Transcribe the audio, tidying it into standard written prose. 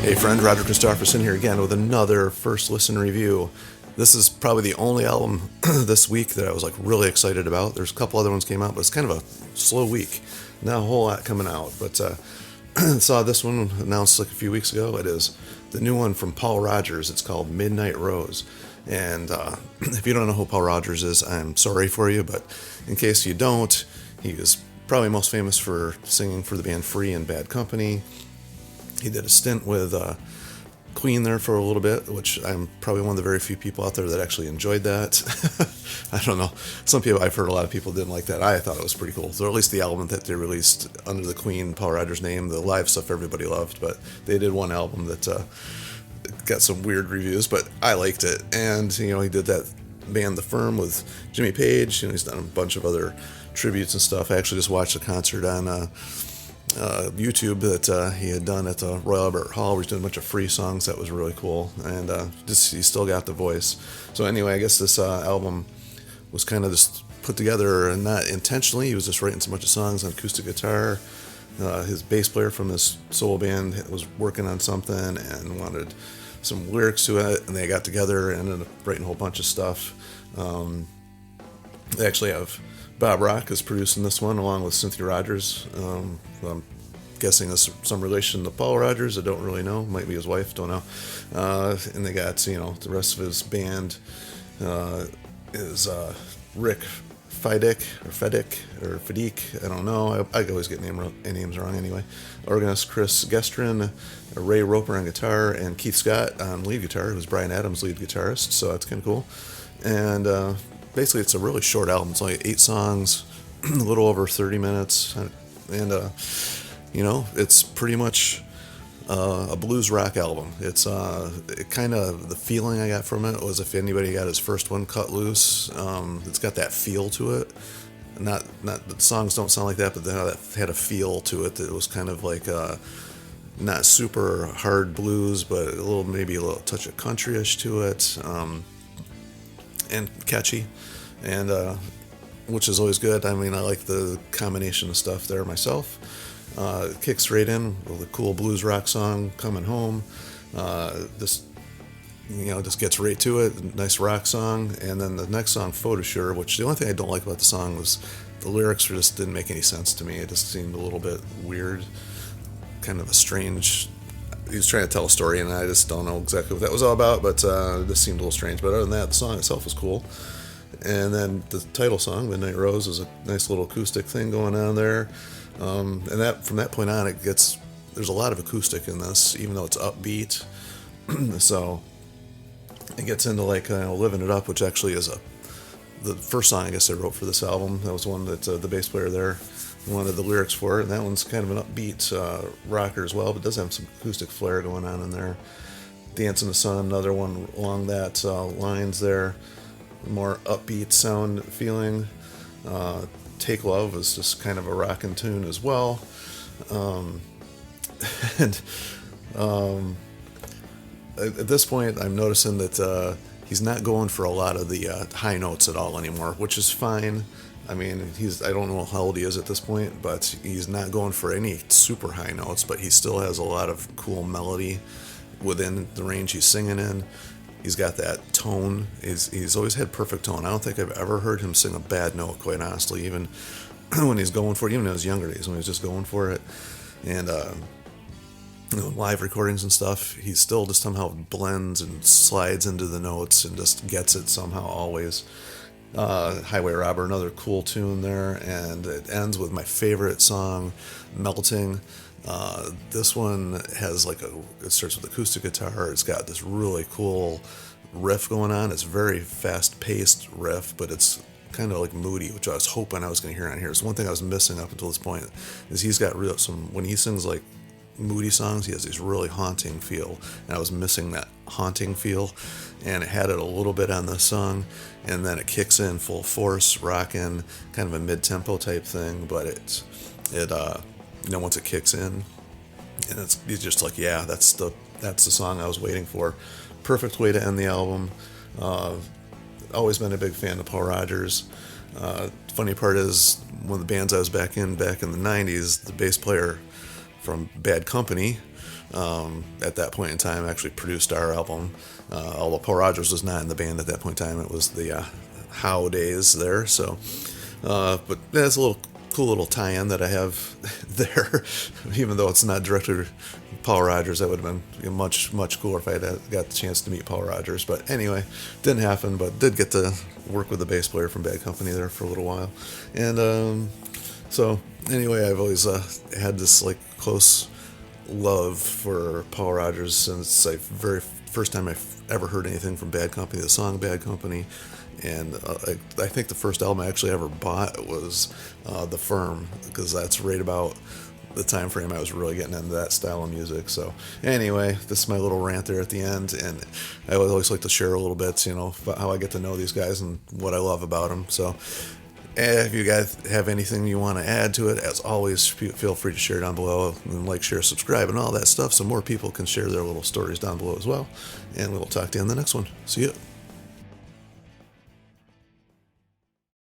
Hey friend, Roger Christopherson here again with another first listen review. This is probably the only album this week that I was like really excited about. There's a couple other ones came out, but it's kind of a slow week. Not a whole lot coming out, but saw this one announced like a few weeks ago. It is the new one from Paul Rodgers. It's called Midnight Rose. And if you don't know who Paul Rodgers is, I'm sorry for you, but in case you don't, he is probably most famous for singing for the band Free and Bad Company. He did a stint with Queen there for a little bit, which I'm probably one of the very few people out there that actually enjoyed that. I don't know. Some people, I've heard a lot of people didn't like that. I thought it was pretty cool. So at least the album that they released under the Queen, Paul Rodgers name, the live stuff everybody loved, but they did one album that got some weird reviews, but I liked it. And, he did that band The Firm with Jimmy Page. He's done a bunch of other tributes and stuff. I actually just watched a concert on YouTube that he had done at the Royal Albert Hall, where he's doing a bunch of free songs. That was really cool, and he still got the voice. So anyway, I guess this album was kind of just put together, and not intentionally. He was just writing a bunch of songs on acoustic guitar. His bass player from his solo band was working on something and wanted some lyrics to it, and they got together and ended up writing a whole bunch of stuff. They actually have Bob Rock is producing this one along with Cynthia Rogers. I'm guessing there's some relation to Paul Rodgers. I don't really know. Might be his wife. Don't know. And they got the rest of his band is Rick Fiddick. I don't know. I always get names wrong anyway. Organist Chris Gestrin, Ray Roper on guitar, and Keith Scott on lead guitar, who's Bryan Adams' lead guitarist. So that's kind of cool. And basically, it's a really short album. It's only 8 songs, a little over 30 minutes, and it's pretty much a blues rock album. It's it kind of, the feeling I got from it was if anybody got his first one, Cut Loose. It's got that feel to it. Not the songs don't sound like that, but that had a feel to it that was kind of like not super hard blues, but maybe a little touch of country-ish to it. And catchy, and which is always good. I mean, I like the combination of stuff there myself. It kicks right in with a cool blues rock song, Coming Home. Just gets right to it. Nice rock song, and then the next song, Photosure, which the only thing I don't like about the song was the lyrics just didn't make any sense to me. It just seemed a little bit weird, kind of a strange. He was trying to tell a story, and I just don't know exactly what that was all about, but this seemed a little strange. But other than that, the song itself was cool. And then the title song, Midnight Rose, is a nice little acoustic thing going on there. And that from that point on, there's a lot of acoustic in this, even though it's upbeat. So it gets into Living It Up, which actually is the first song I guess I wrote for this album. That was one that the bass player there wanted the lyrics for it, and that one's kind of an upbeat rocker as well, but does have some acoustic flair going on in there. Dance in the Sun, another one along that lines there, more upbeat sound feeling. Take Love is just kind of a rockin' tune as well. And at this point, I'm noticing that he's not going for a lot of the high notes at all anymore, which is fine. I mean, I don't know how old he is at this point, but he's not going for any super high notes, but he still has a lot of cool melody within the range he's singing in. He's got that tone. He's always had perfect tone. I don't think I've ever heard him sing a bad note, quite honestly, even when he's going for it, even in his younger days when he was just going for it. And live recordings and stuff, he still just somehow blends and slides into the notes and just gets it somehow always. Highway Robber, another cool tune there, and it ends with my favorite song, Melting. This one has it starts with acoustic guitar. It's got this really cool riff going on. It's very fast-paced riff, but it's kind of moody, which I was hoping I was going to hear on here. It's one thing I was missing up until this point, is he's got when he sings moody songs, he has this really haunting feel, and I was missing that haunting feel, and it had it a little bit on this song, and then it kicks in full force, rocking, kind of a mid-tempo type thing, but once it kicks in, and it's just that's the song I was waiting for. Perfect way to end the album. Always been a big fan of Paul Rodgers. Funny part is, one of the bands I was back in the 90s, the bass player from Bad Company at that point in time actually produced our album. Although Paul Rodgers was not in the band at that point in time, it was the How days there. So, but that's a little cool little tie-in that I have there. Even though it's not directly Paul Rodgers, that would have been much cooler if I had got the chance to meet Paul Rodgers. But anyway, didn't happen. But did get to work with the bass player from Bad Company there for a little while, and so anyway, I've always had this like close love for Paul Rodgers since I very first time I ever heard anything from Bad Company, the song Bad Company. And I think the first album I actually ever bought was The Firm, because that's right about the time frame I was really getting into that style of music. So anyway, this is my little rant there at the end, and I would always like to share a little bit, about how I get to know these guys and what I love about them. So if you guys have anything you want to add to it, as always, feel free to share down below, and like, share, subscribe, and all that stuff, so more people can share their little stories down below as well. And we'll talk to you in the next one. See you.